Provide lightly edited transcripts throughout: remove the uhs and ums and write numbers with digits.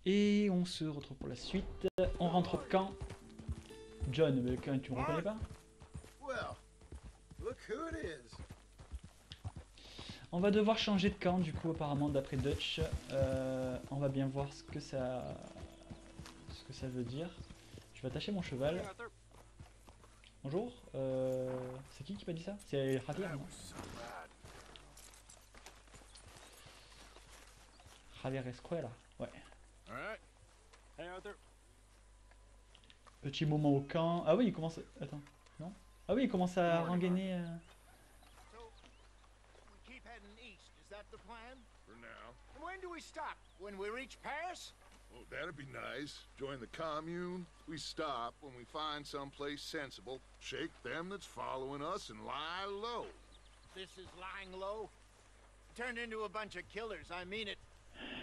Et on se retrouve pour la suite. On rentre au camp. John, mais tu me reconnais pas? On va devoir changer de camp du coup apparemment d'après Dutch. On va bien voir ce que ça veut dire. Je vais attacher mon cheval. Bonjour. C'est qui m'a dit ça? C'est Javier, non? Javier Escuela. Ouais. Petit moment au camp. Ah oui, il commence. Attends. Non? Ah oui, il commence à rengainer. When do we stop? When we reach Paris? Oh, that'd be nice. Join the commune. We stop when we find someplace sensible, shake them that's following us, and lie low. This is lying low? Turned into a bunch of killers, I mean it.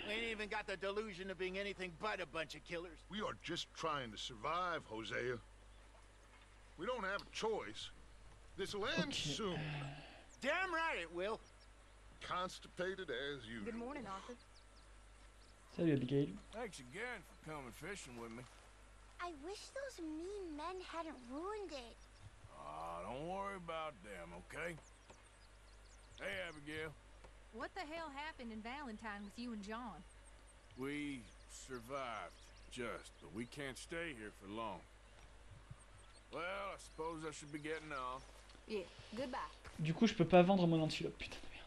We ain't even got the delusion of being anything but a bunch of killers. We are just trying to survive, Hosea. We don't have a choice. This'll end soon. Damn right it will. Constipated as usual. Good morning, Arthur. Salut Abigail. Thanks again for coming fishing with me. I wish those mean men hadn't ruined it. Don't worry about them, okay? Hey, Abigail. What the hell happened in Valentine with you and John? We survived, but we can't stay here for long. Well, I suppose I should be getting off. Yeah, goodbye. Du coup, je peux pas vendre mon antilope, putain de merde.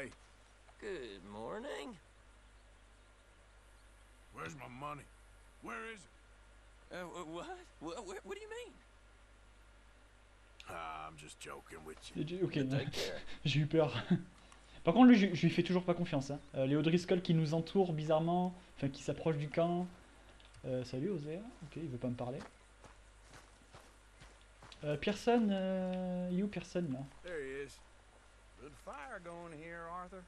Hey. Good morning. Where's my money? Where is it? What? What do you mean? I'm just joking with you. Ok, j'ai eu peur. Par contre, lui, je lui fais toujours pas confiance. Hein. Les O'Driscoll qui nous entourent bizarrement, enfin qui s'approchent du camp. Salut Osea. Ok, il veut pas me parler. Pearson, you Pearson là. There he is. Good fire going here, Arthur.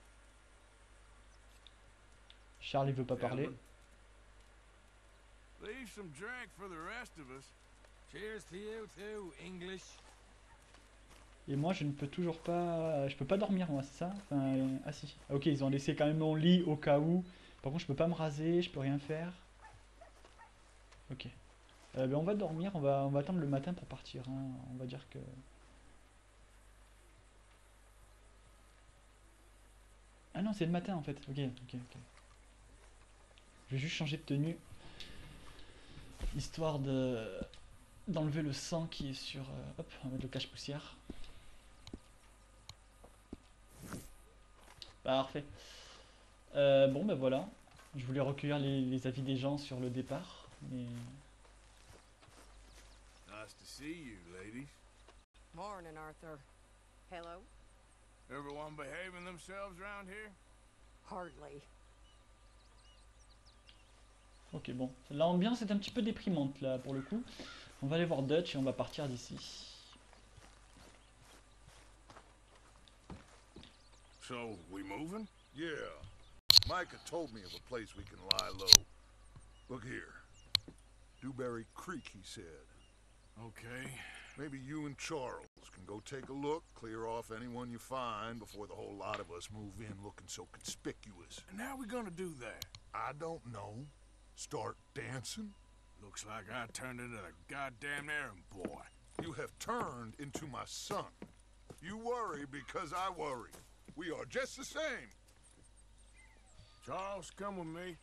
Charles, il veut pas parler. Leave some drink for the rest of us. Cheers to you too, English. Et moi, je ne peux toujours pas... Je peux pas dormir, moi, c'est ça? Enfin, ah si. Ok, ils ont laissé quand même mon lit au cas où. Par contre, je peux pas me raser, je peux rien faire. Ok. Ben, on va dormir, on va attendre le matin pour partir. Hein. On va dire que... Ah non, c'est le matin en fait. Ok. Je vais juste changer de tenue. Histoire d'enlever le sang qui est sur... hop, on va mettre le cache-poussière. Parfait. Bon, ben voilà. Je voulais recueillir les avis des gens sur le départ, mais... Nice to see you, ladies. Morning, Arthur. Hello? Everyone behaving themselves around here? Hardly. Ok, bon. L'ambiance est un petit peu déprimante, là, pour le coup. On va aller voir Dutch et on va partir d'ici. So, we moving? Yeah. Micah told me of a place we can lie low. Look here. Dewberry Creek, he said. Okay. Maybe you and Charles can go take a look, clear off anyone you find before the whole lot of us move in looking so conspicuous. And how are we gonna do that? I don't know. Start dancing? Looks like I turned into the goddamn errand boy. You have turned into my son. You worry because I worry. We are just the same. Charles, come with me.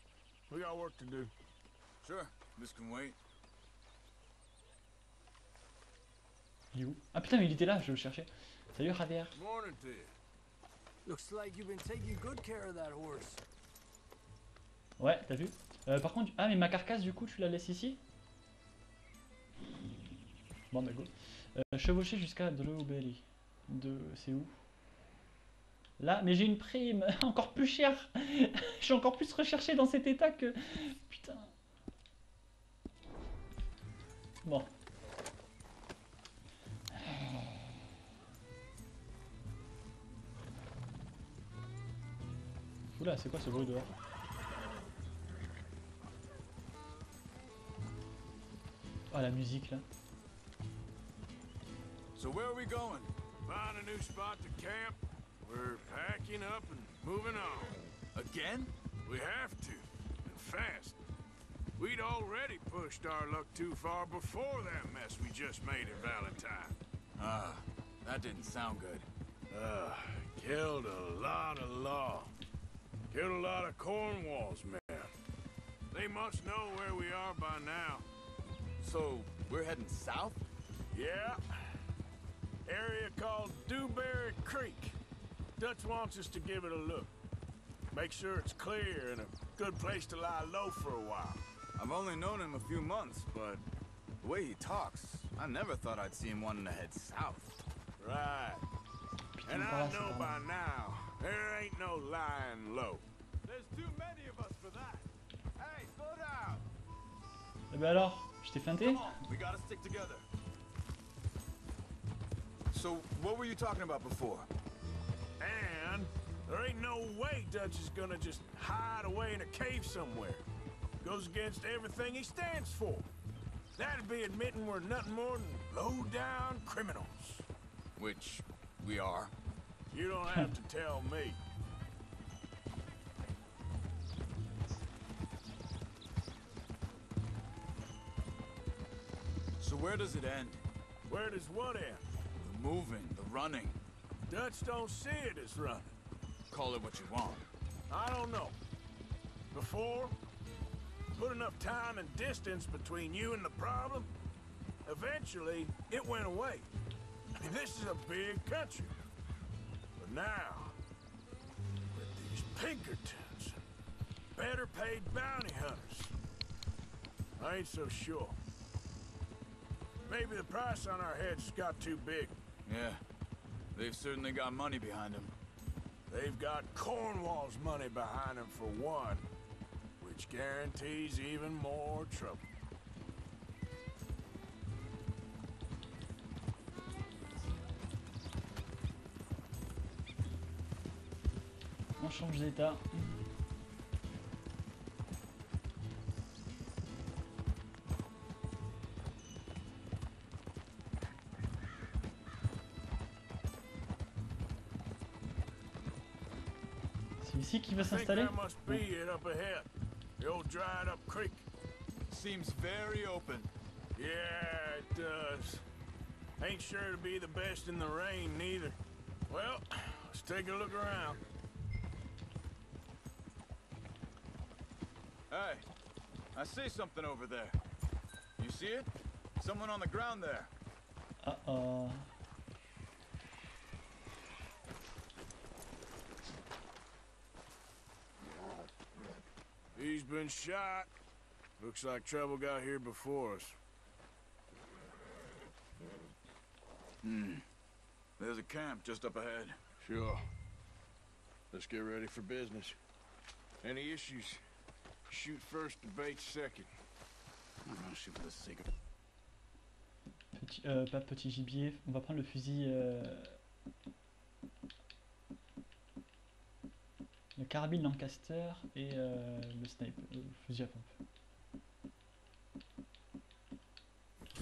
We got work to do. Sure, this can wait. Il est où? Ah putain, mais il était là, je le cherchais. Salut Javier. Morning to you. Looks like you've been taking good care of that horse. Ouais, t'as vu? Par contre, ah mais ma carcasse du coup tu la laisses ici? Bon bah go. Chevaucher jusqu'à Dewberry. C'est où? Là, mais j'ai une prime encore plus chère. Je suis encore plus recherché dans cet état que... Putain. Bon. Oula, c'est quoi ce bruit dehors? Oh, la musique là. So where are we going? Find a new spot to camp. We're packing up and moving on. Again? We have to. And fast. We'd already pushed our luck too far before that mess we just made in Valentine. Ah, that didn't sound good. Killed a lot of law. Killed a lot of Cornwall's men. They must know where we are by now. So, we're heading south? Yeah. Area called Dewberry Creek. Dutch wants us to give it a look. Make sure it's clear and a good place to lie low for a while. I've only known him a few months, but the way he talks, I never thought I'd see him wanting to head south. Right. And I know by now, there ain't no lying low. There's too many of us for that. Hey, slow down. Eh ben alors, je t'ai feinté? Come on, we gotta stick together. So, what were you talking about before? And there ain't no way Dutch is gonna just hide away in a cave somewhere. Goes against everything he stands for. That'd be admitting we're nothing more than low-down criminals. Which we are. You don't have to tell me. So where does it end? Where does what end? The moving, the running. Dutch don't see it as running. Call it what you want. I don't know. Before, put enough time and distance between you and the problem, eventually it went away. I mean, this is a big country. But now, with these Pinkertons, better paid bounty hunters, I ain't so sure. Maybe the price on our heads got too big. Yeah, they've certainly got money behind them. They've got Cornwall's money behind them for one, which guarantees even more trouble. On change d'état. C'est ici qu'il va I think s'installer? that must be it up ahead. The old dried up creek. Seems very open. Yeah, it does. Ain't sure to be the best in the rain, neither. Well, let's take a look around. Hey, I see something over there. You see it? Someone on the ground there. Uh-oh. He's been shot. Looks like trouble got here before us. There's a camp just up ahead. Sure. Let's get ready for business. Any issues? Shoot first, debate second. I'm gonna shoot for the sake of... Petit, pas petit gibier, on va prendre le fusil... Le carabine Lancaster et le snipe, le fusil à pompe.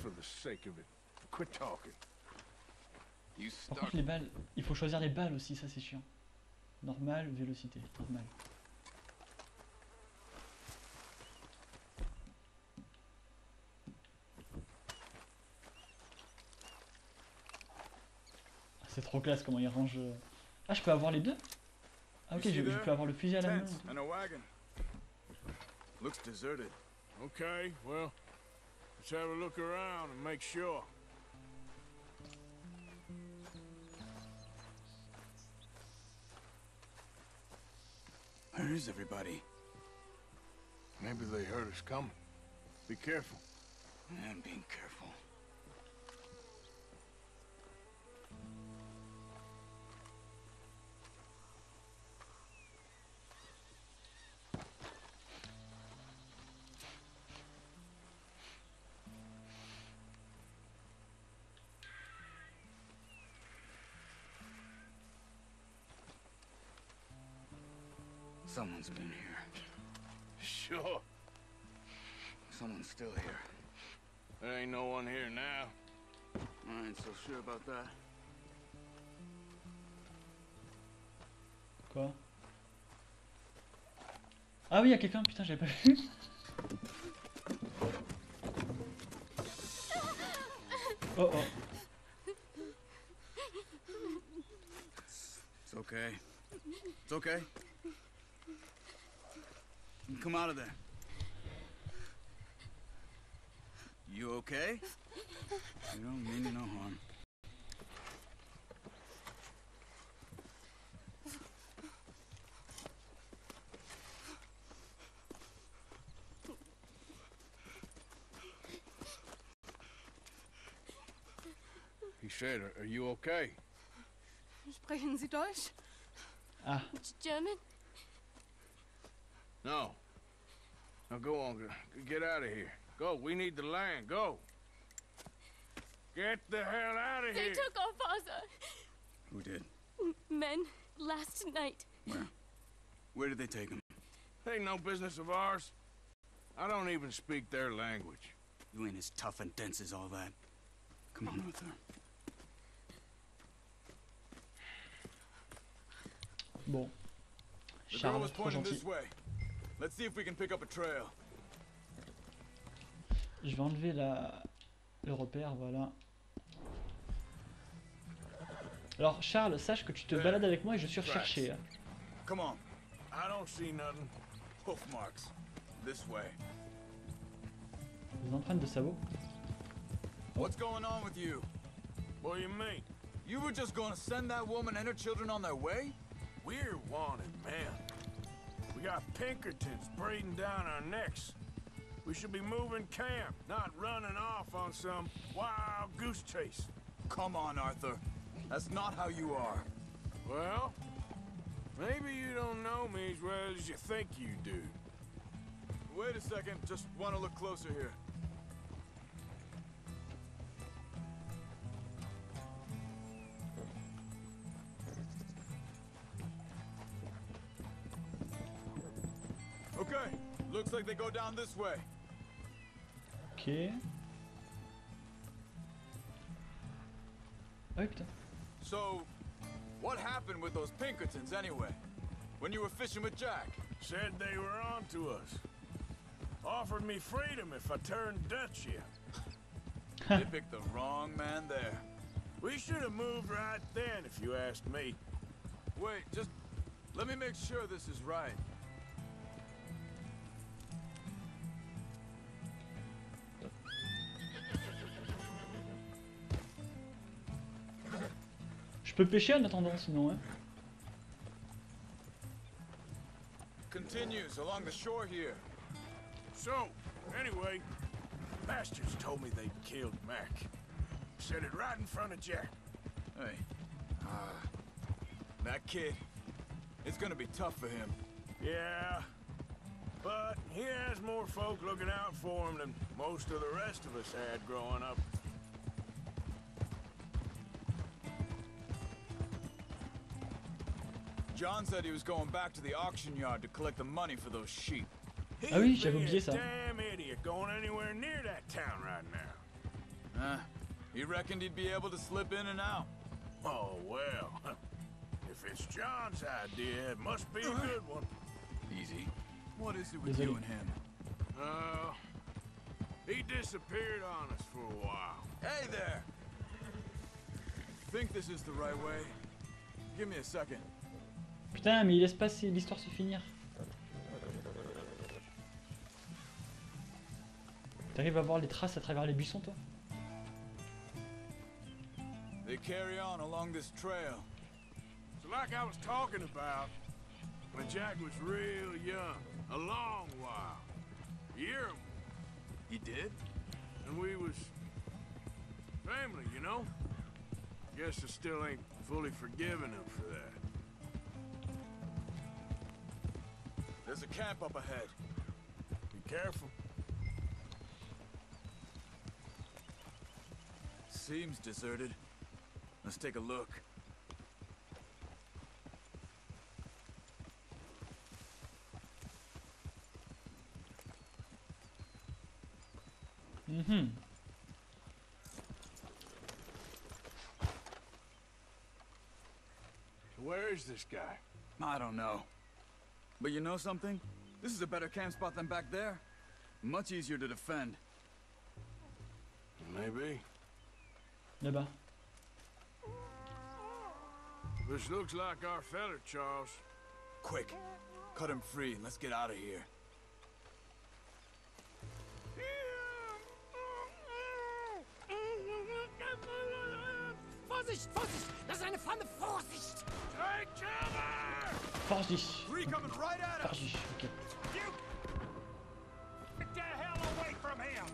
For the sake of it. Quit talking. You Par stuck. contre les balles, il faut choisir les balles aussi, ça c'est chiant. Normal, vélocité, normal. Ah, c'est trop classe comment il range... Ah, je peux avoir les deux? Ah ok, je peux avoir le fusil à la main. Tents and a wagon. Looks deserted. Okay, well, let's have a look around and make sure. Where is everybody? Maybe they heard us coming. Be careful. I'm being careful. Someone's been here. Sure. Someone's still here. There ain't no one here now. I ain't so sure about that. Quoi? Ah oui, il y a quelqu'un, putain, j'avais pas vu. Oh oh. It's okay. It's okay. Come out of there. You okay? You don't mean no harm. He said, are you okay? Sprechen Sie Deutsch? Ah, German? No. Now go on, get out of here. Go, we need the land, go. Get the hell out of They here. took our father. Who did? Men last night. Where? Where did they take him? Ain't no business of ours. I don't even speak their language. You ain't as tough and dense as all that. Come on, Arthur. bon. The girl Charles, was trop pointing gentil. this way. Let's see if we can pick up a trail. Je vais enlever le repère, voilà. Alors Charles, sache que tu te balades avec moi et je suis recherché. Hein. Come on. I don't see nothing. Hoof marks. This way. Des empreintes de sabots. What's going on with you? What do you mean? You were just gonna send that woman and her children on their way? We're wanted, man. We got Pinkertons breathing down our necks. We should be moving camp, not running off on some wild goose chase. Come on, Arthur. That's not how you are. Well, maybe you don't know me as well as you think you do. Wait a second. Just want to look closer here. Okay. Looks like they go down this way. Ok. Ah oui, putain. So, what happened with those Pinkertons anyway? When you were fishing with Jack? Said they were on to us. Offered me freedom if I turned Dutch yet. They picked the wrong man there. We should have moved right then, if you asked me. Wait, just let me make sure this is right. Je peux pêcher en attendant sinon. Hein. Continues along the shore here. So, anyway, bastards told me they'd killed Mac. Said it right in front of Jack. Hey, that kid, it's gonna be tough for him. Yeah, but he has more folk looking out for him than most of the rest of us had growing up. John said he was going back to the auction yard to collect the money for those sheep. Ah oui, He'd j'avais be oublié a ça. damn idiot going anywhere near that town right now. He reckoned he'd be able to slip in and out. Oh, well. If it's John's idea, it must be a good one. Easy. What is it with Désolé. you and him? He disappeared on us for a while. Hey there! Think this is the right way? Give me a second. Putain, mais il laisse pas l'histoire se finir. T'arrives à voir les traces à travers les buissons, toi? They carry on along this trail. So like I was talking about, when Jack was real young, a long while, a year, He did? and we was family, you know? Guess I still ain't fully forgiven him for that. There's a camp up ahead. Be careful. Seems deserted. Let's take a look. Mhm. So where is this guy? I don't know. But you know something? This is a better camp spot than back there. Much easier to defend. Maybe. Là-bas. This looks like our feller, Charles. Quick, cut him free and let's get out of here. Vorsicht, Vorsicht! Das ist eine Pfanne, Vorsicht! Take cover! Vorsicht! Three coming right at us. Vorsicht, ok. Get the hell away from him!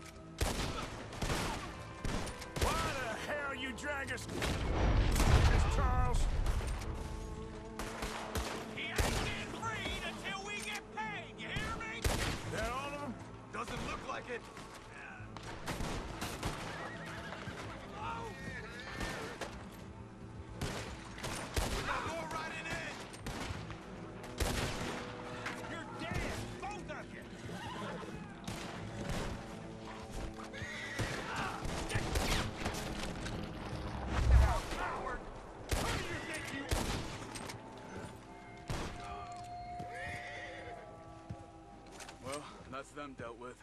Why the hell you drag us? Miss Charles? He ain't getting freed until we get paid, you hear me? That all of them? Doesn't look like it. Well, that's them dealt with.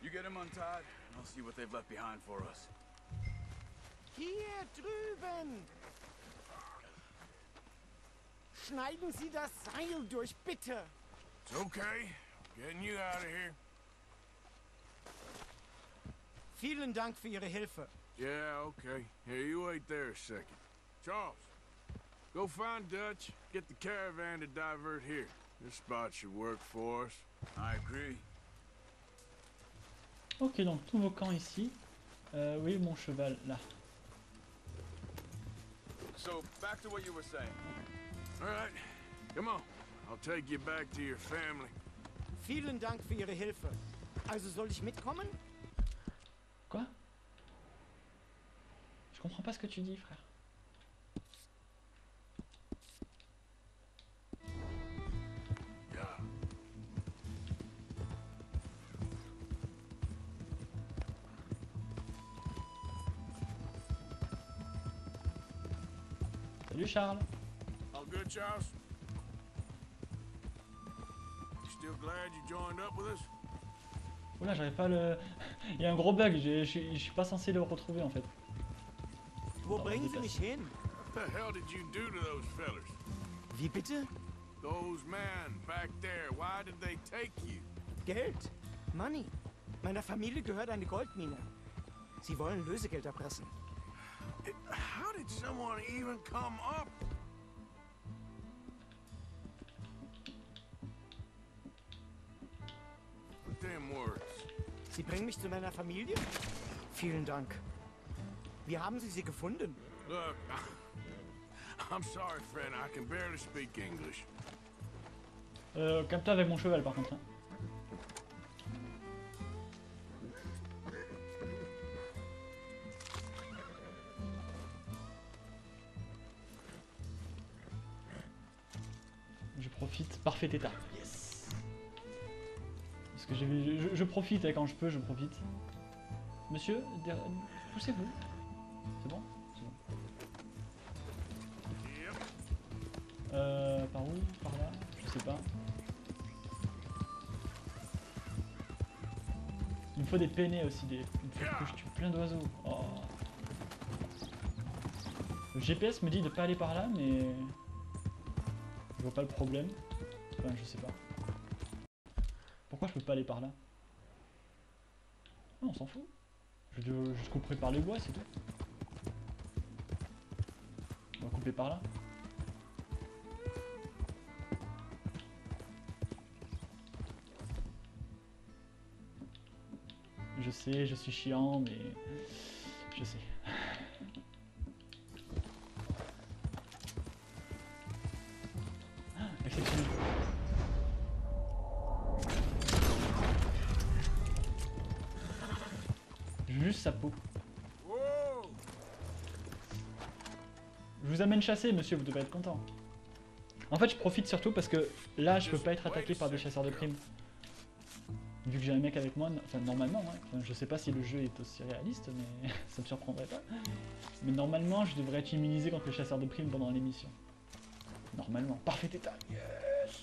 You get them untied, and I'll see what they've left behind for us. Hier drüben! Schneiden Sie das Seil durch, bitte! It's okay. Getting you out of here. Vielen Dank für Ihre Hilfe. Yeah, okay. Here, you wait there a second. Charles, go find Dutch. Get the caravan to divert here. This spot should work for us. I agree. Ok, donc tous vos camps ici. Oui, mon cheval, là. So, back to what you were saying. All right, come on. I'll take you back to your family. Vielen Dank für Ihre Hilfe. Also soll ich mitkommen? Quoi? Je comprends pas ce que tu dis, frère. Salut Charles. All good, Charles? You still glad you joined up with us? Oula, j'arrive pas à le... Il y a un gros bug, je suis pas censé le retrouver en fait. Wo Oh, bringen Sie déplace. mich hin? What the hell did you do to those fellers? Wie bitte? Those men back there, why did they take you? Geld. Money. Meiner Familie gehört eine Goldmine. Sie wollen Lösegeld erpressen. How did someone even come up? With them words. Sie bringen mich zu meiner Familie? Vielen Dank. Wie haben Sie sie gefunden? Look, I'm sorry, friend. I can barely speak English. Calme-toi avec mon cheval par contre. Hein. Je profite, parfait état. Yes. Parce que j'ai vu, je profite hein, quand je peux, je profite. Monsieur, poussez-vous. C'est bon? C'est bon. Yep. Par où? Par là? Je sais pas. Il me faut des peinés aussi, il faut que je tue plein d'oiseaux. Oh. Le GPS me dit de pas aller par là, mais je vois pas le problème. Enfin, je sais pas. Pourquoi je peux pas aller par là? Non, on s'en fout. Je couperai par les bois, c'est tout. On va couper par là. Je sais, je suis chiant, mais je sais. Ah, exceptionnel. Juste sa peau. Whoa! Je vous amène chasser, monsieur, vous devez être content. En fait, je profite surtout parce que là, je peux pas être attaqué par des chasseurs de primes. Vu que j'ai un mec avec moi, enfin normalement, hein. Enfin, je sais pas si le jeu est aussi réaliste, mais ça me surprendrait pas. Mais normalement, je devrais être immunisé contre les chasseurs de primes pendant l'émission. Normalement. Parfait état. Yes.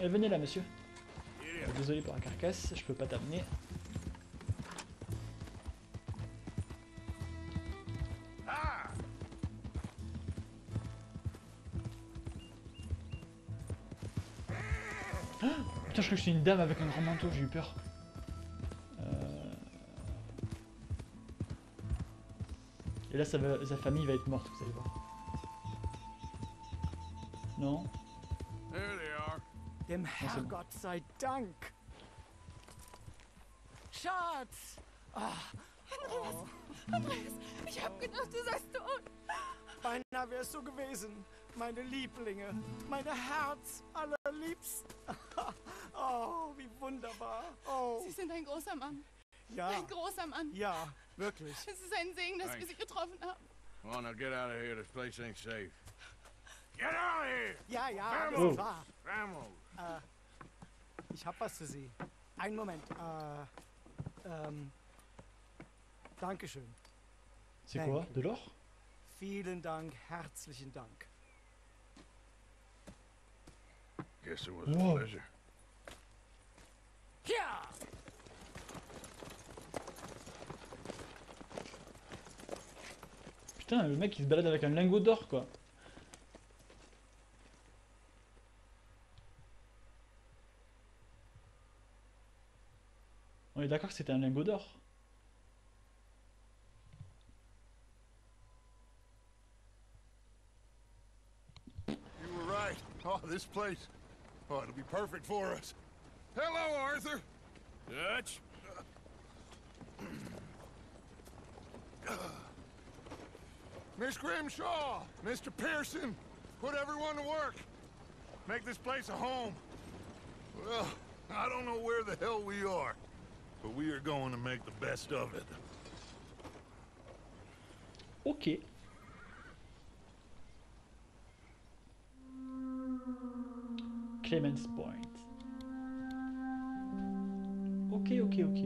Venez là, monsieur. Giddy up. Désolé pour la carcasse, je peux pas t'amener. Ah! Putain, je crois que c'est une dame avec un grand manteau, j'ai eu peur. Et là, sa famille va être morte, vous allez voir. Non? There they are. Dem c'est bon. Herrgott sei Dank. Schatz! Andreas, ich hab gedacht, du seist tot. Beinahe wärst du gewesen. Meine Lieblinge, meine Herz allerliebsten. Oh, wie wunderbar. Oh, Sie sind ein großer Mann. ja, Ein großer Mann. ja, wirklich. Es ist ein Segen, dass wir Thanks. Sie getroffen haben. Come on, now get out of here. This place ain't safe. Get out of here! Ja, ja, Vamos! alles klar. Vamos! Ich hab was für Sie. Einen Moment. Dankeschön. C'est quoi? De l'or? Vielen Dank, herzlichen Dank. Guess it was Whoa. a pleasure. Ja! Putain, le mec il se balade avec un lingot d'or quoi. On est d'accord que c'était un lingot d'or. You were right. Oh, this place. Oh, it'll be perfect for us. Hello, Arthur. Dutch? Miss Grimshaw, Mr. Pearson, put everyone to work. Make this place a home. Well, I don't know where the hell we are, but we are going to make the best of it. Ok. Clemens Point. Ok, ok, ok.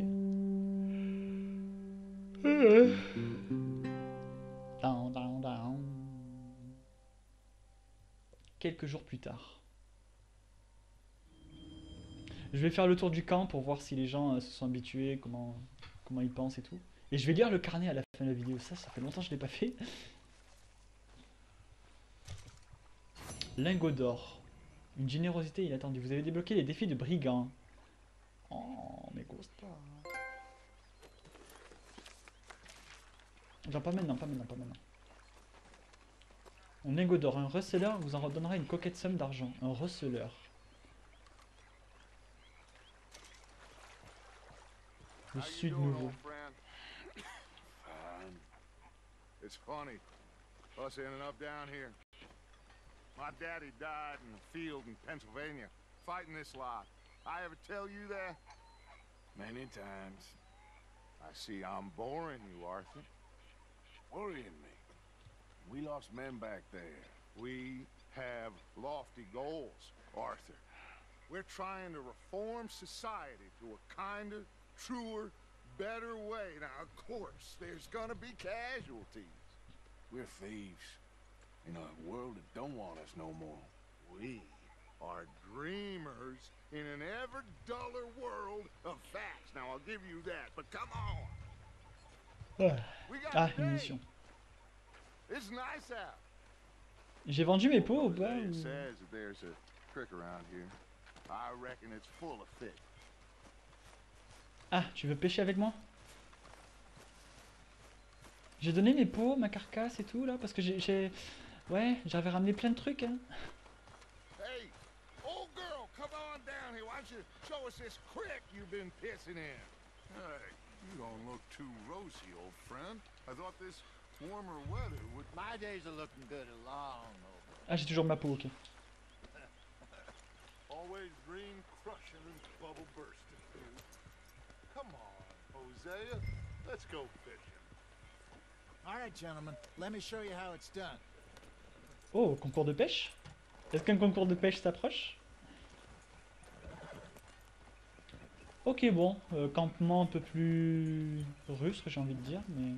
Down, down, down. Quelques jours plus tard. Je vais faire le tour du camp pour voir si les gens se sont habitués, comment ils pensent et tout. Et je vais lire le carnet à la fin de la vidéo. Ça fait longtemps que je l'ai pas fait. Lingot d'or. Une générosité inattendue. Vous avez débloqué les défis de brigands. Oh, mais gusta. Genre pas maintenant, pas maintenant, pas maintenant. Un lingot d'or. Un receleur vous en redonnera une coquette somme d'argent. Un receleur. Le How you sud doing, nouveau. old friend? Fine. It's funny, us ending up down here. My daddy died in the field in Pennsylvania, fighting this lot. I ever tell you that? Many times. I see I'm boring you, Arthur. Worrying me. We lost men back there. We have lofty goals, Arthur. We're trying to reform society to a kinder, truer, better way. Now, of course, there's gonna be casualties. We're thieves. In a world that don't want us no more. We are dreamers in an ever duller world of facts. Now, I'll give you that, but come on. We got Ah, a une date. mission. It's nice out. J'ai vendu mes pots ou pas It ou- says that there's a creek around here. I reckon it's full of fish. Ah, tu veux pêcher avec moi? J'ai donné mes pots, ma carcasse et tout là, parce que ouais, j'avais ramené plein de trucs hein. Hey, old girl, come on down here. Why don't you show us this creek you've been pissing in? Hey, you don't look too rosy, old friend. I thought this warmer weather would... My days are looking good along over. Ah, j'ai toujours ma peau, ok. Always green crushing and bubble bursting, dude. Come on, Hosea. Let's go fishing. All right, gentlemen, let me show you how it's done. Oh, concours de pêche? Est-ce qu'un concours de pêche s'approche? Ok, bon, campement un peu plus rustre, j'ai envie de dire, mais...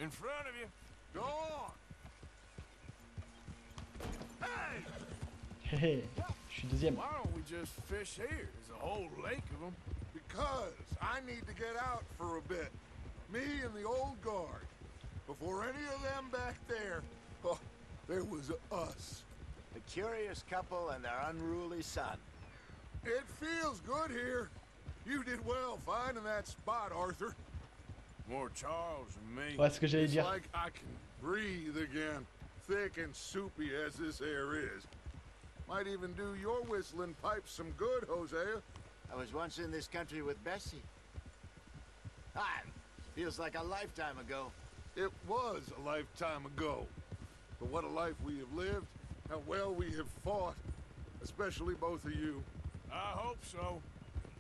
In front of you. Go on. Hey! Hé hé, je suis deuxième. Why don't we just fish here? There's a whole lake of them. Because I need to get out for a bit. Me and the old guard. Before any of them back there, oh, there was us. A curious couple and their unruly son. It feels good here. You did well finding that spot, Arthur. More Charles than me. Ouais, ce que j'allais It's dire. like I can breathe again, thick and soupy as this air is. Might even do your whistling pipes some good, Hosea. I was once in this country with Bessie. Ah, feels like a lifetime ago. It was a lifetime ago. But what a life we have lived, how well we have fought, especially both of you. I hope so.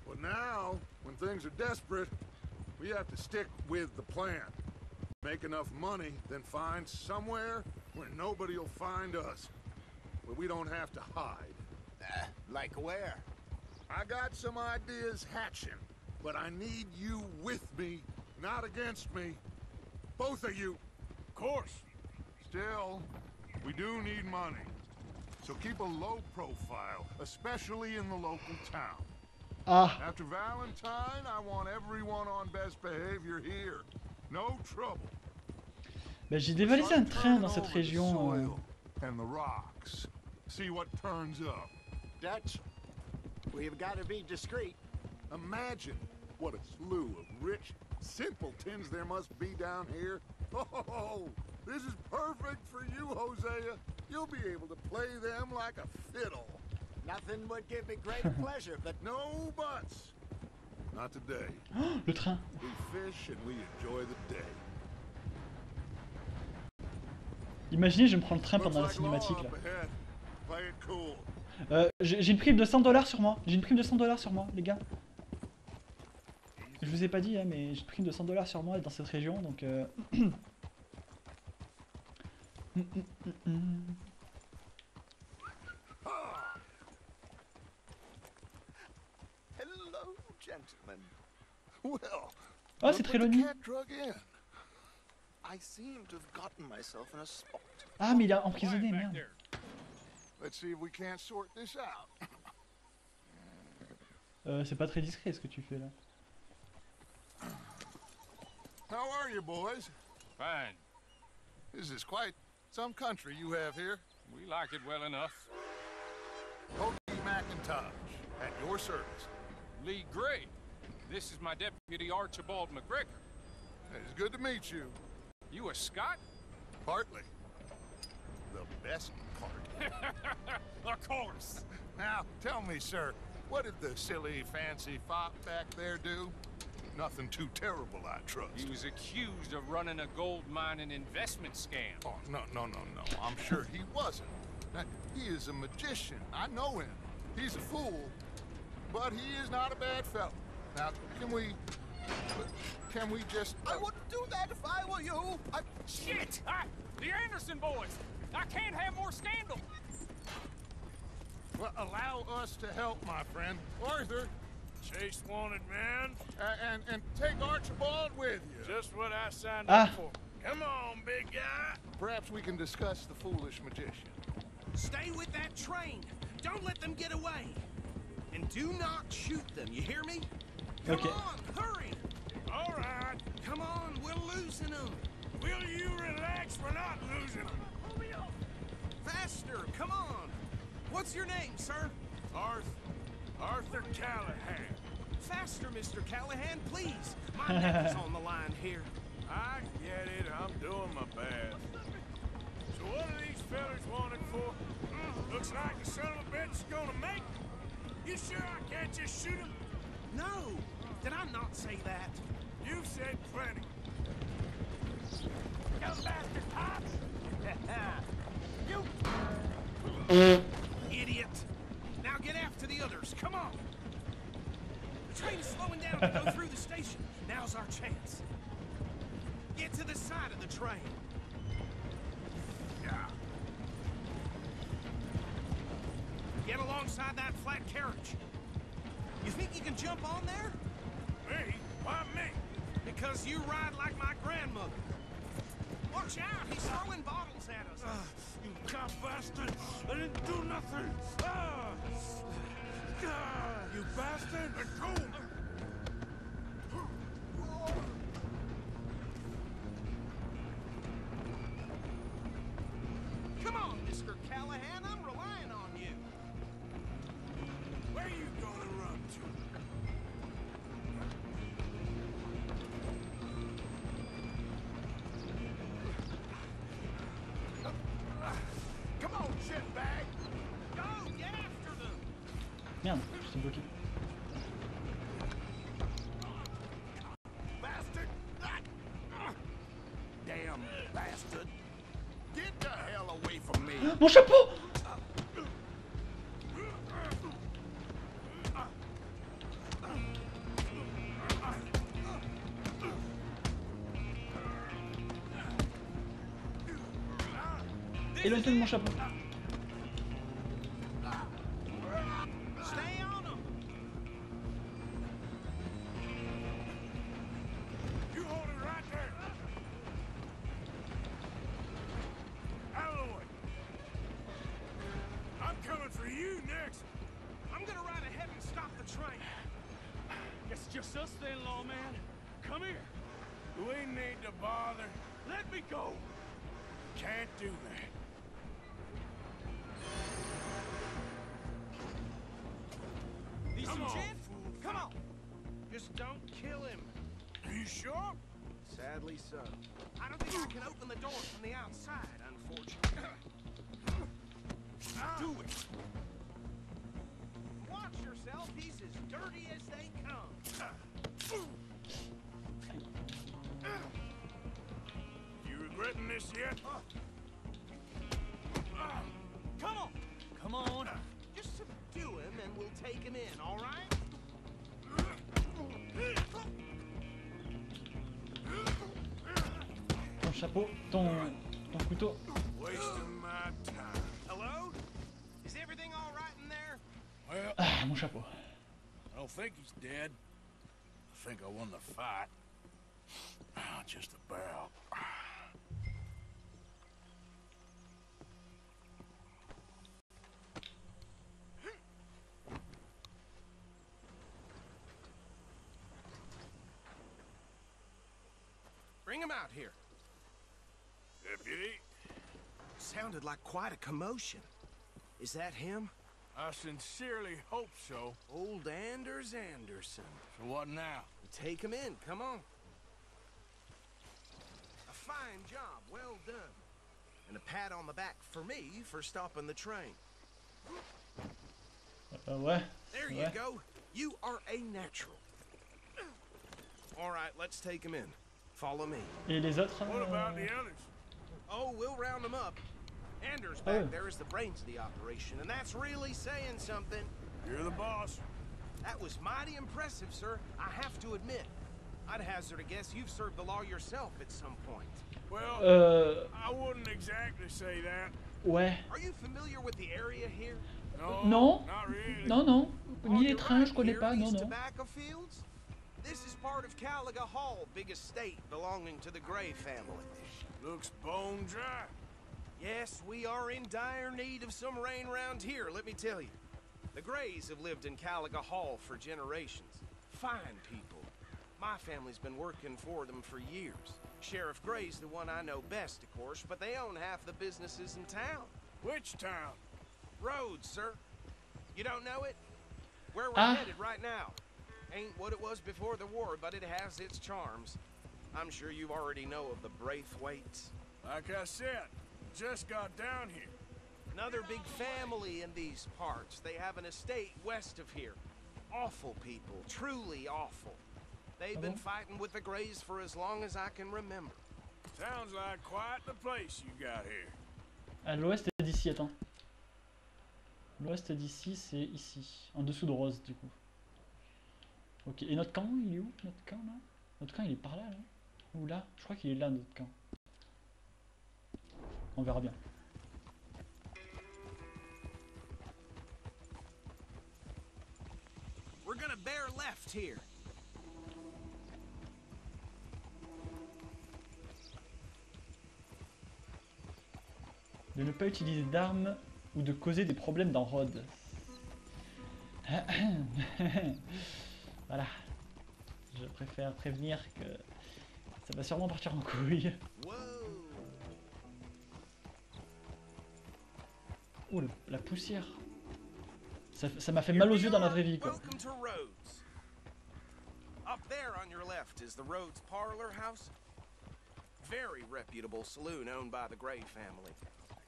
But now, when things are desperate, we have to stick with the plan. Make enough money, then find somewhere where nobody will find us. Where we don't have to hide. Like where? I got some ideas hatching, but I need you with me, not against me. Both of you. Of course. Still, we do need money. So keep a low profile, especially in the local town. Ah, After Valentine, I want everyone on best behavior here. No trouble. bah, j'ai dévalisé un train dans cette région. And the rocks. See what turns up. Dutch, we've got to be discreet. Imagine what a slew of rich simpletons there must be down here. Oh, this is perfect for you, Hosea. You'll be able to play them like a fiddle. Nothing would give me greater pleasure, but No buts. Not today. Oh, le train. We fish and we enjoy the day. Imaginez, je me prends le train Looks pendant la like law cinématique là. up ahead. Play it cool. J'ai une prime de 100$ sur moi. J'ai une prime de 100$ sur moi, les gars. Je vous ai pas dit, hein, mais j'ai une prime de 100$ sur moi dans cette région, donc. Hello, gentlemen. Well, Oh, c'est très éloigné. cat drug in. I seem to have gotten myself in a spot. Ah, mais il a emprisonné, merde. Let's see if we can't sort this out. C'est pas très discret ce que tu fais là. How are you, boys? Fine. This is quite some country you have here. We like it well enough. Hokey McIntosh, at your service. Lee Gray. This is my deputy Archibald McGregor. It's good to meet you. You a Scot? Partly. The best part. Of course. Now, tell me, sir, what did the silly, fancy fop back there do? Nothing too terrible, I trust. He was accused of running a gold mining investment scam. Oh, no. I'm sure he wasn't. He is a magician. I know him. He's a fool, but he is not a bad fellow. Now, can we just... I wouldn't do that if I were you. Shit! The Anderson boys! I can't have more scandal! Well, allow us to help, my friend. Arthur, Chase wanted man. and take Archibald with you. Just what I signed Ah. up for. Come on, big guy. Perhaps we can discuss the foolish magician. Stay with that train. Don't let them get away. And do not shoot them, you hear me? Come Okay. on, hurry. All right. Come on, we're losing them. Will you relax? We're not losing them. Faster, come on. What's your name, sir? Arthur Callahan. Faster, Mr. Callahan, please. My neck is on the line here. I get it. I'm doing my best. So what are these fellas wanted for? Looks like the son of a bitch is gonna make it. You sure I can't just shoot him? No, did I not say that? You've said plenty. You bastard cops! You... Idiot. Now get after the others, come on. The train is slowing down to go through the station. Now's our chance. Get to the side of the train. Yeah. Get alongside that flat carriage. You think you can jump on there? Me? Why me? Because you ride like my grandmother. Watch out, he's throwing bottles at us. You cop bastard! I didn't Do nothing! You bastard! Let go! Come on, Mr. Callahan, I'm relying on you. Where you gonna run to? Come on, shitbag! Go, get after them! Merde, je suis bloqué. Bastard! Damn bastard! Get the hell away from me! Mon chapeau! Éloigne-toi de mon chapeau. Stay on them! You hold it right there! Out of the way! I'm coming for you next! I'm gonna ride ahead and stop the train. It's just us then, lawman. Come here. We need to bother. Let me go. Can't do that. Need Come some on, gin? fool. Come on! Just don't kill him. Are you sure? Sadly so. I don't think I can open the door from the outside, unfortunately. Do it! Watch yourself, he's as dirty as they come. You regretting this yet? Come on! Come on! Just subdue him and we'll take him in, all right? Ton chapeau, ton couteau. Wasting my time. Hello? Is everything all right in there? Well, Ah, mon chapeau. I don't think he's dead. I think I won the fight. Just about. Bring him out here. Deputy, Sounded like quite a commotion. Is that him? I sincerely hope so. Old Anders Anderson. So what now? Take him in, come on. A fine job, well done. And a pat on the back for me for stopping the train. Ouais. There Ouais. you go. You are a natural. All right, let's take him in. Follow me. Et les autres What about the others? Oh, we'll round them up. Anders Oh. back there is the brains of the operation, and that's really saying something. You're the boss. That was mighty impressive, sir. I have to admit. I'd hazard a guess you've served the law yourself at some point. Well, I wouldn't exactly say that. Ouais. Are you familiar with the area here? No, Non. not really. Non, non. On Ni les your trains, right je connais here, pas. Non, these non. tobacco fields? This is part of Caliga Hall, big estate belonging to the Gray family. Looks bone dry. Yes, we are in dire need of some rain round here, let me tell you. The Grays have lived in Caliga Hall for generations. Fine people. My family's been working for them for years. Sheriff Gray's the one I know best, of course, but they own half the businesses in town. Which town? Rhodes, sir. You don't know it? Where we're Ah. headed right now. Ain't what it was before the war, but it has its charms. I'm sure you already know of the Braithwaites. Like I said, just got down here. Another big family in these parts. They have an estate west of here. Awful people, truly awful. They've been fighting with the Grays for as long as I can remember. Sounds like quite the place you got here. À l'ouest d'ici, attends. L'ouest d'ici, c'est ici. En dessous de Rose, du coup. Ok, et notre camp, il est où? Notre camp, là? Notre camp, il est par là, là? Ou là? Je crois qu'il est là, notre camp. On verra bien. We're gonna bear left here. De ne pas utiliser d'armes ou de causer des problèmes dans Rhodes. Voilà. Je préfère prévenir que ça va sûrement partir en couille. Oh, la poussière. Ça m'a fait mal aux yeux dans la vraie vie, quoi. Welcome to Rhodes. Up there on your left is the Rhodes Parlor House. Very reputable saloon owned by the Gray family.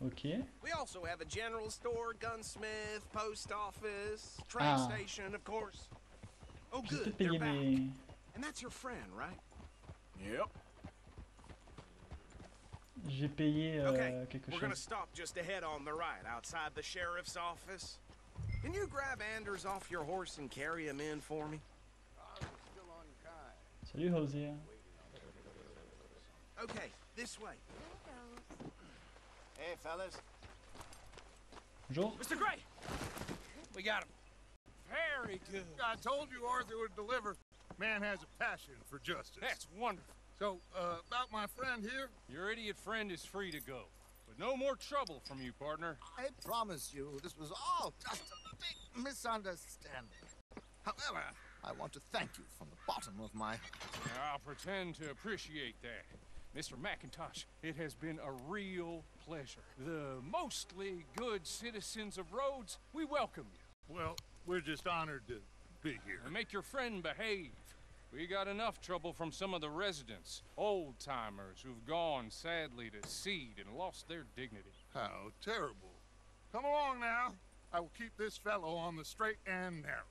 Ok. We also have a general store, gunsmith, post office, train station, of course. Oh, good, they're back. And that's your friend, right? Yep. J'ai payé Okay, quelque we're gonna chose. stop just ahead on the right, outside the sheriff's office. Can you grab Anders off your horse and carry him in for me? Salut Hosier. Okay, this way. Hey, fellas. Bonjour. Mr. Gray! We got him. Very good. I told you Arthur would deliver. Man has a passion for justice. That's wonderful. So, about my friend here? Your idiot friend is free to go. But no more trouble from you, partner. I promise you, this was all just a big misunderstanding. However, I want to thank you from the bottom of my heart. I'll pretend to appreciate that. Mr. McIntosh, it has been a real pleasure. The mostly good citizens of Rhodes, we welcome you. Well, we're just honored to be here. And make your friend behave. We got enough trouble from some of the residents, old-timers who've gone, sadly, to seed and lost their dignity. How terrible. Come along now. I will keep this fellow on the straight and narrow.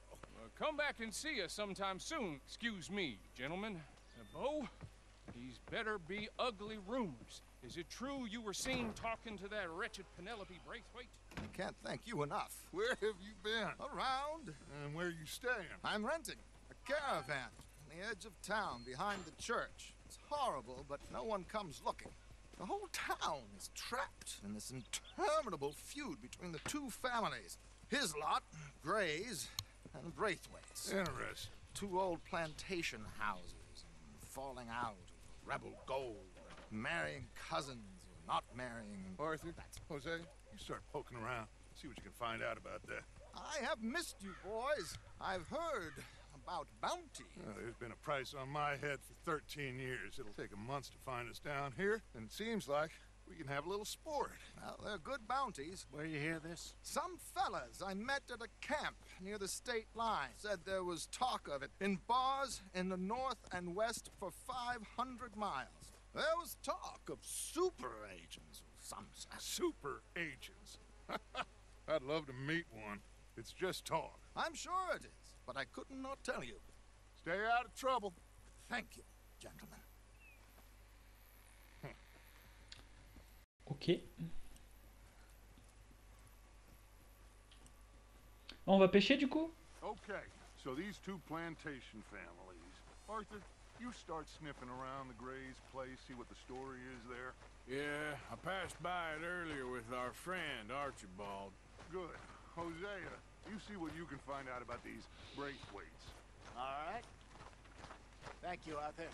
Come back and see us sometime soon. Excuse me, gentlemen. Bo, these better be ugly rumors. Is it true you were seen talking to that wretched Penelope Braithwaite? I can't thank you enough. Where have you been? Around. And where are you staying? I'm renting a caravan on the edge of town behind the church. It's horrible, but no one comes looking. The whole town is trapped in this interminable feud between the two families. His lot, Gray's, and Braithwaite's. Interesting. Two old plantation houses, falling out of rebel gold, marrying cousins, or not marrying. Arthur, Jose, you start poking around. See what you can find out about that. I have missed you, boys. I've heard about bounty. There's been a price on my head for 13 years. It'll take a month to find us down here, and it seems like we can have a little sport. Well, they're good bounties. Where you hear this? Some fellas I met at a camp near the state line said there was talk of it in bars in the north and west for 500 miles. There was talk of super agents of some sort. Super agents. I'd love to meet one. It's just talk. I'm sure it is, but I couldn't not tell you. Stay out of trouble. Thank you, gentlemen. Ok. On va pêcher du coup? Okay, so these two plantation families. Arthur, you start sniffing around the Gray's place, see what the story is there. Yeah, I passed by it earlier with our friend, Archibald. Good. Hosea, you see what you can find out about these Braithwaites. All right. Thank you, Arthur.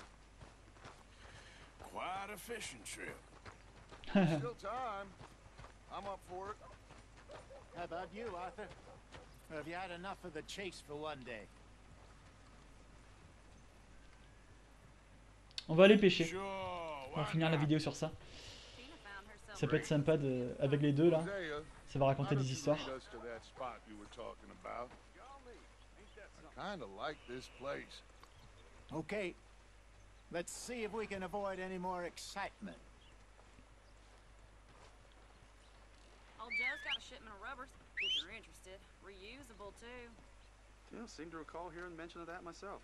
Quite a fishing trip. Still time. I'm up for it. How about you, Arthur? Or have you had enough of the chase for one day? On va aller pêcher. Sure, On va why finir la not? vidéo sur ça. Ça peut être sympa de, avec les deux là. Hosea, Ça va raconter why don't des you histoires. lead us to that spot you were talking about? I kinda like this place. Okay. Let's see if we can avoid any more excitement. Old Joe's got a shipment of rubbers, if you're interested. Reusable, too. Yeah, seem to recall hearing mention of that myself.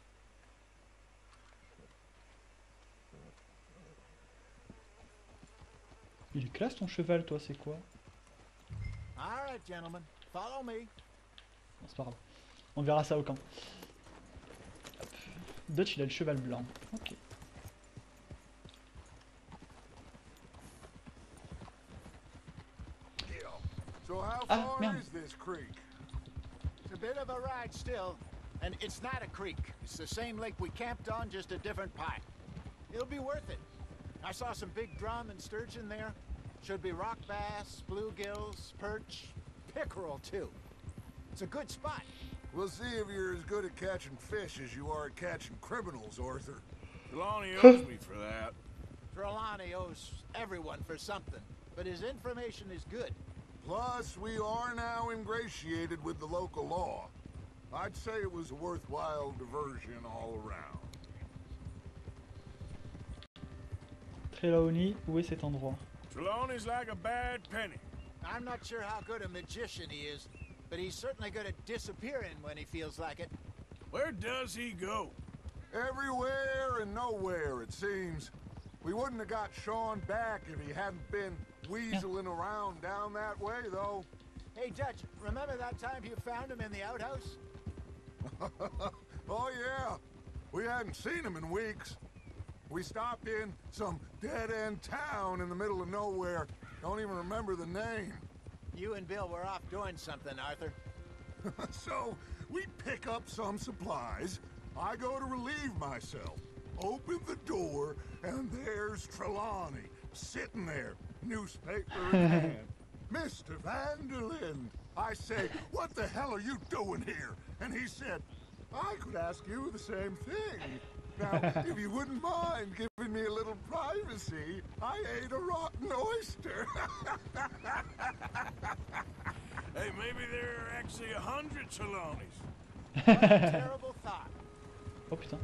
Il est classe ton cheval, toi, c'est quoi? All right, gentlemen. Follow me. Bon, c'est pas grave. On verra ça au camp. Hop. Dutch, il a le cheval blanc. Ok. So how Ah, far merde. is this creek? It's a bit of a ride still. And it's not a creek. It's the same lake we camped on, just a different pipe. It'll be worth it. I saw some big drum and sturgeon there. Should be rock bass, bluegills, perch. pickerel, too. It's a good spot. We'll see if you're as good at catching fish as you are at catching criminals, Arthur. Trelawney owes me for that. Trelawney owes everyone for something, but his information is good. Plus, we are now ingratiated with the local law. I'd say it was a worthwhile diversion all around. Trelawney, où est cet endroit? Trelawney's like a bad penny. I'm not sure how good a magician he is, but he's certainly good at disappearing when he feels like it. Where does he go? Everywhere and nowhere, it seems. We wouldn't have got Sean back if he hadn't been weaseling around down that way, though. Hey, Dutch, remember that time you found him in the outhouse? Oh, yeah. We hadn't seen him in weeks. We stopped in some dead-end town in the middle of nowhere. Don't even remember the name. You and Bill were off doing something, Arthur. So, we pick up some supplies. I go to relieve myself. Open the door, and there's Trelawney, sitting there, newspaper in hand. Mr. Vanderlyn. I say, what the hell are you doing here? And he said, I could ask you the same thing. Now, if you wouldn't mind giving me a little privacy, I ate a rotten oyster. Hey, maybe there are actually 100 Trelawneys. What a terrible thought. Oh putain.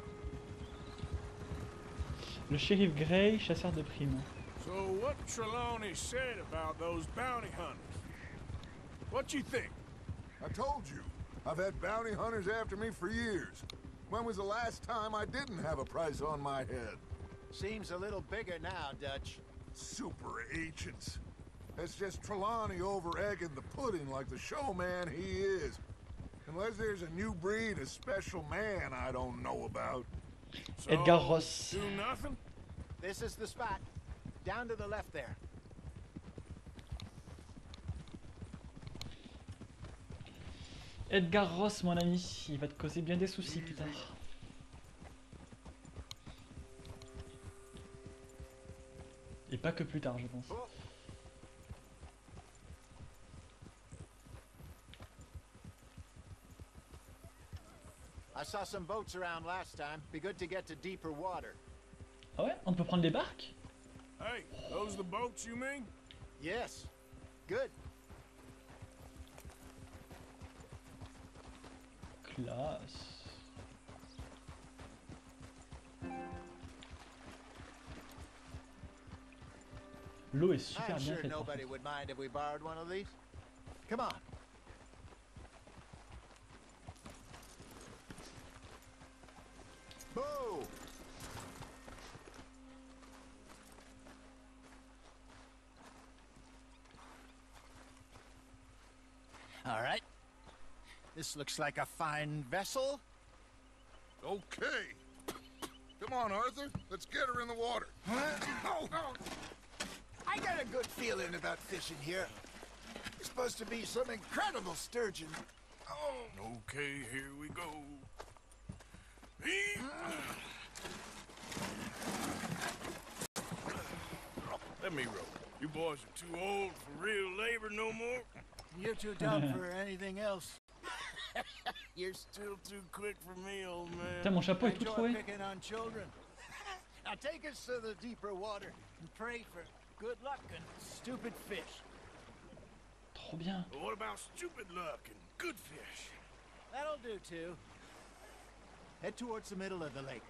Le shérif Gray, chasseur de primes. So what Trelawney said about those bounty hunters? What you think? I told you, I've had bounty hunters after me for years. When was the last time I didn't have a price on my head? Seems a little bigger now, Dutch. Super agents. It's just Trelawney over-egging the pudding like the showman he is. Unless there's a new breed of special man I don't know about. So, Edgar Ross. Do nothing? This is the spot. Down to the left there. Edgar Ross, mon ami, il va te causer bien des soucis plus tard. Et pas que plus tard, je pense. I saw some boats around last time. Be good to get to deeper water. Ah ouais, on peut prendre les barques? Hey, those the boats you mean? Yes. Good. Classe. L'eau est super I'm bien sure faite. par nobody contre. would mind if we borrowed one of these. Come on. Boo! All right. This looks like a fine vessel. Okay. Come on, Arthur. Let's get her in the water. Oh. I got a good feeling about fishing here. It's supposed to be some incredible sturgeon. Oh. Okay, here we go. Let me row. You boys are too old for real labor no more. You're too dumb for anything else. You're still too quick for me, old man. Putain, mon chapeau est tout Enjoy troué. picking on children. Now take us to the deeper water and pray for good luck and stupid fish. Trop bien. But what about stupid luck and good fish? That'll do too. Head towards the middle of the lake.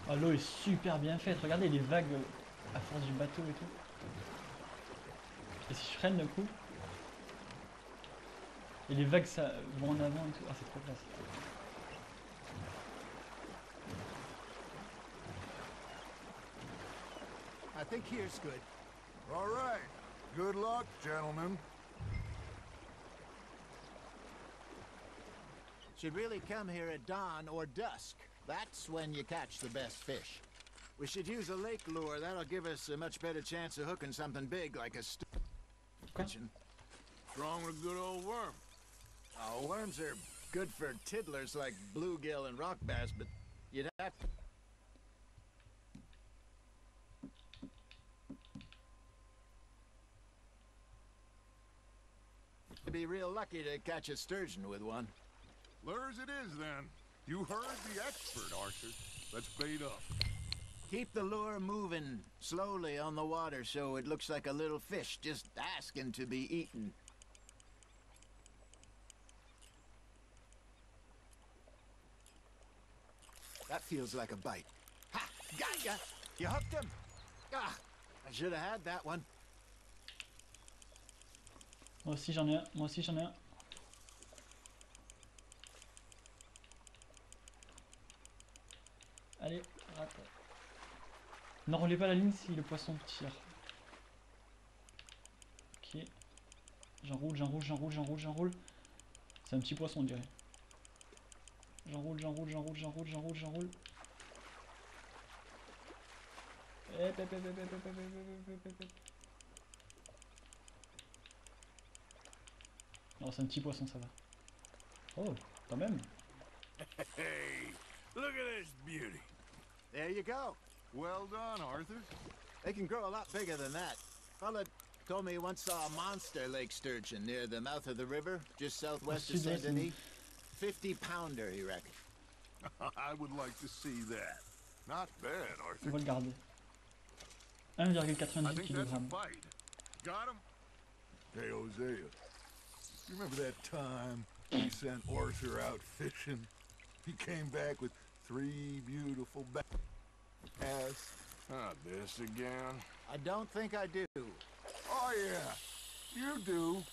Ah, l'eau est super bien faite. Regardez les vagues à force du bateau et tout. Et si je freine le coup. Et les vagues ça vont en avant et tout. Ah, c'est trop classe. I think here's good. All right. Good luck, gentlemen. Should really come here at dawn or dusk. That's when you catch the best fish. We should use a lake lure. That'll give us a much better chance of hooking something big like a sturgeon. What's wrong with a good old worm? Oh, worms are good for tiddlers like bluegill and rock bass, but you'd have to... be real lucky to catch a sturgeon with one. Lures it is, then. You heard the expert, Arthur. Let's bait up. Keep the lure moving slowly on the water so it looks like a little fish just asking to be eaten. That feels like a bite. Ha! Got ya! You hooked him! Ah! I should have had that one. Moi aussi j'en ai un, moi aussi j'en ai un. Allez, rate. Ne relève pas la ligne si le poisson tire. Ok. J'enroule, j'enroule, j'enroule, j'enroule, j'enroule. C'est un petit poisson on dirait. J'enroule, j'enroule, j'enroule, j'enroule, j'enroule, j'enroule. Hep, hep, hep, hep, hep, hep, hep, hep, hep, hep. Non, c'est un petit poisson, ça va. Oh, quand même. Hey, look at this beauty. There you go. Well done, Arthur. They can grow a lot bigger than that. Fella told me he once saw a monster lake sturgeon near the mouth of the river, just southwest of Saint Denis. 50-pounder, he reckoned. I would like to see that. Not bad, Arthur. On va le garder. I 1,98 think that's a kg. bite. Got him? Hey, Hosea. You remember that time we sent Arthur out fishing? He came back with 3 beautiful bass. Not this again. I don't think I do. Oh, yeah. You do.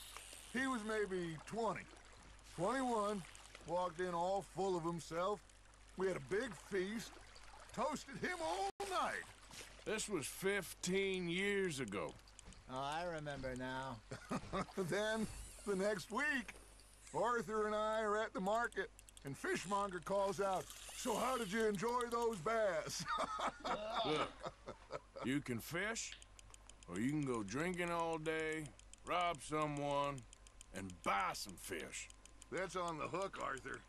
He was maybe 20. 21. Walked in all full of himself. We had a big feast. Toasted him all night. This was 15 years ago. Oh, I remember now. Then, the next week, Arthur and I are at the market, and Fishmonger calls out, "So how did you enjoy those bass?" Look, you can fish, or you can go drinking all day, rob someone, and buy some fish. That's on the hook, Arthur.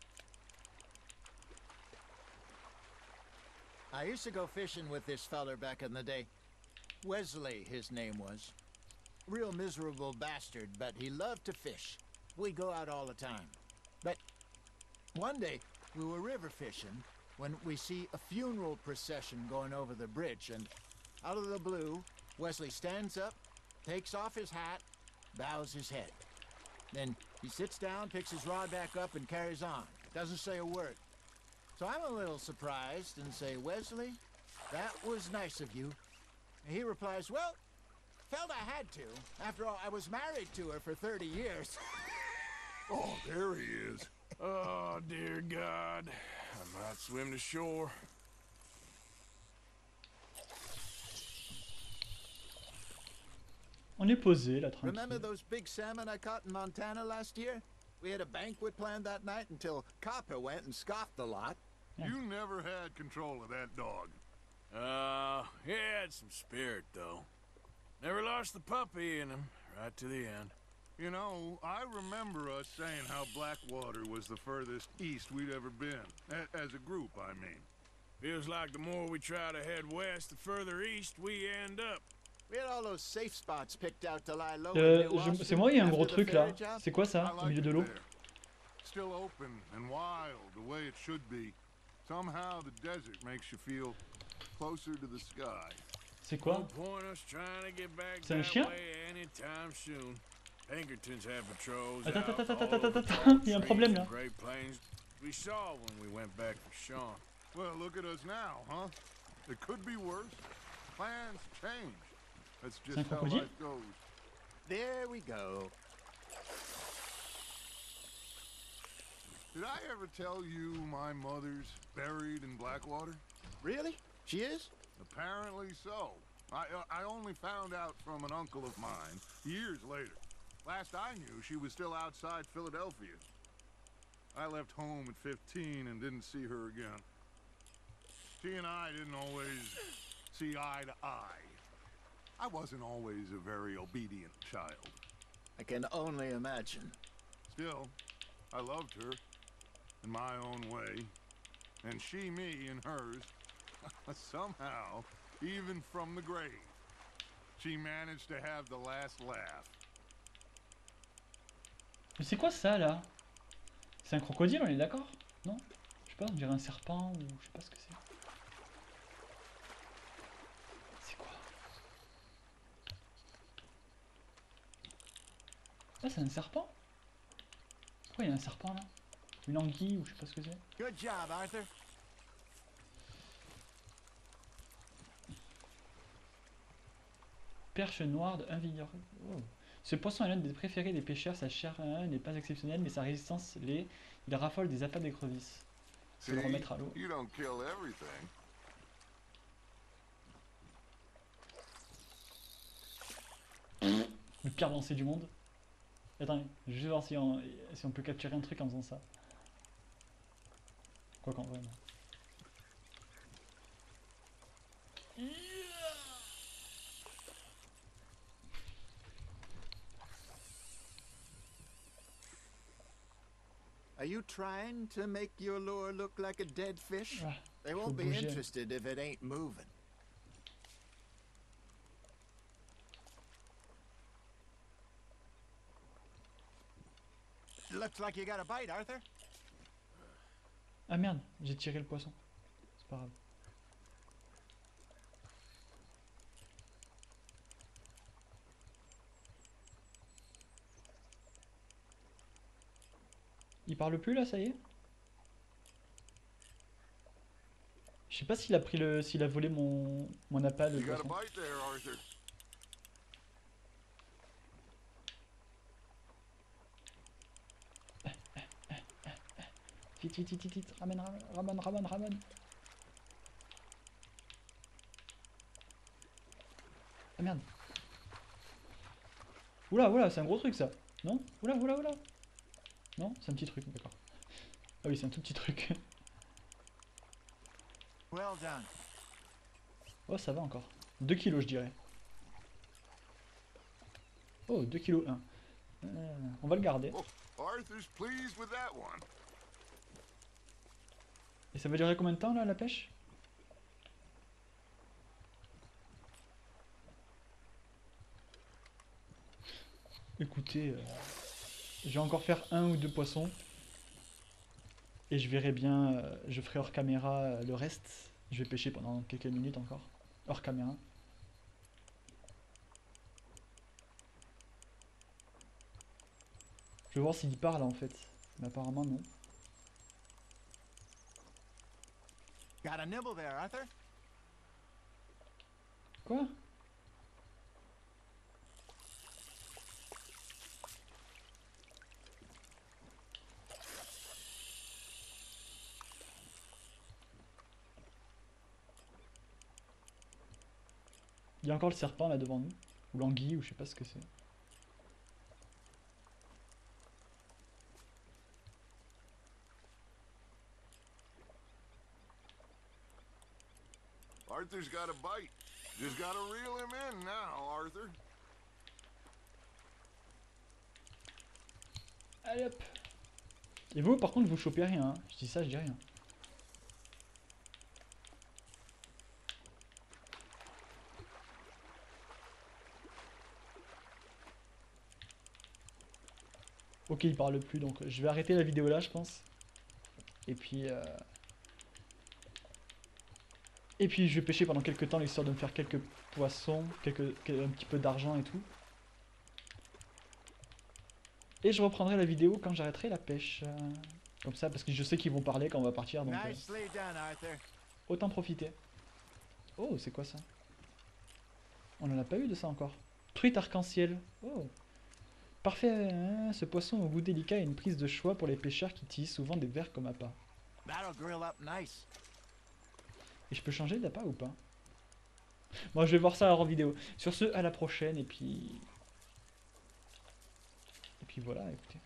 I used to go fishing with this feller back in the day. Wesley, his name was. Real miserable bastard, but he loved to fish. We go out all the time. But one day, we were river fishing when we see a funeral procession going over the bridge, and out of the blue, Wesley stands up, takes off his hat, bows his head. Then he sits down, picks his rod back up, and carries on. Doesn't say a word. So I'm a little surprised and say, "Wesley, that was nice of you." And he replies, "Well, felt I had to. After all, I was married to her for 30 years. Oh, there he is. Oh, dear God. I might swim to shore. On est posé là, Remember tranquille. those big salmon I caught in Montana last year? We had a banquet planned that night until Copper went and scoffed the lot. You never had control of that dog. He had some spirit, though. Never lost the puppy in him, right to the end. You know, I remember us saying how Blackwater was the furthest east we'd ever been. As a group, I mean. Feels like the more we try to head west, the further east we end up. We had all those safe spots picked out to lie low. in New Austin C'est moi, il y a un gros after the truc là. ferry job. C'est quoi ça, au milieu de l'eau? Still open and wild, the way it should be. Somehow the desert makes you feel closer to the sky. C'est quoi? No point us trying to get back C'est un that chien? way anytime soon. Pinkertons have patrols Attends, out attends, all attends, over attends, Palm il y a un Trees problème, and là. Great Plains. We saw when we went back for Sean. Well, look at us now, huh? It could be worse. Plans change. That's just how crocodile? life goes. There we go. Did I ever tell you my mother's buried in Blackwater? Really? She is? Apparently so. I only found out from an uncle of mine years later. Last I knew, she was still outside Philadelphia. I left home at 15 and didn't see her again. She and I didn't always see eye to eye. I wasn't always a very obedient child. I can only imagine. Still, I loved her in my own way, and she me in hers. Somehow, even from the grave, she managed to have the last laugh. Mais c'est quoi ça là? C'est un crocodile, on est d'accord? Non? Je sais pas, on dirait un serpent ou je sais pas ce que c'est. C'est quoi? Ah, c'est un serpent? Pourquoi il y a un serpent là? Une anguille ou je sais pas ce que c'est. Good job, Arthur. Perche noire de 1 vigueur. Oh. Ce poisson est l'un des préférés des pêcheurs. Sa chair n'est pas exceptionnelle, mais sa résistance l'est. Il raffole des appâts d'écrevisses. Je vais le remettre à l'eau. You don't kill everything. Le pire lancer du monde. Attends, je vais voir si on peut capturer un truc en faisant ça. Quoi qu'en vrai, non. Are you trying to make your lure look like a dead fish? Ah, They won't be interested if it ain't moving. Looks like you got a bite, Arthur. Ah merde, j'ai tiré le poisson. C'est pas grave. Il parle plus là, ça y est? Je sais pas s'il a pris s'il a volé mon appât le poisson. Vite, vite, vite, vite, vite, ramène. Ah merde. Oula, c'est un gros truc ça. Non? Oula. Non, c'est un petit truc, d'accord. Ah oui, c'est un tout petit truc. Well done. Oh, ça va encore. 2 kilos, je dirais. Oh, 2 kilos 1. On va le garder. Arthur's pleased with that one. Et ça va durer combien de temps là, la pêche? Écoutez, je vais encore faire 1 ou 2 poissons. Et je verrai bien, je ferai hors caméra le reste. Je vais pêcher pendant quelques minutes encore. Hors caméra. Je vais voir s'il parle en fait. Mais apparemment non. Got a nibble there, Arthur? Quoi? Il y a encore le serpent là devant nous. Ou l'anguille, ou je sais pas ce que c'est. Arthur's got a bite. Just gotta reel him in now, Arthur. Allez hop. Et vous, par contre, vous chopez rien. Hein. Je dis ça, je dis rien. Ok, il parle plus, donc je vais arrêter la vidéo là, je pense. Et puis je vais pêcher pendant quelques temps, histoire de me faire quelques poissons, un petit peu d'argent et tout. Et je reprendrai la vidéo quand j'arrêterai la pêche. Comme ça, parce que je sais qu'ils vont parler quand on va partir, donc autant profiter. Oh, c'est quoi ça? On en a pas eu de ça encore. Truite arc-en-ciel. Oh. Parfait, hein, ce poisson au goût délicat est une prise de choix pour les pêcheurs qui utilisent souvent des vers comme appât. Et je peux changer d'appât ou pas? Bon, je vais voir ça en vidéo. Sur ce, à la prochaine, et puis voilà, écoutez.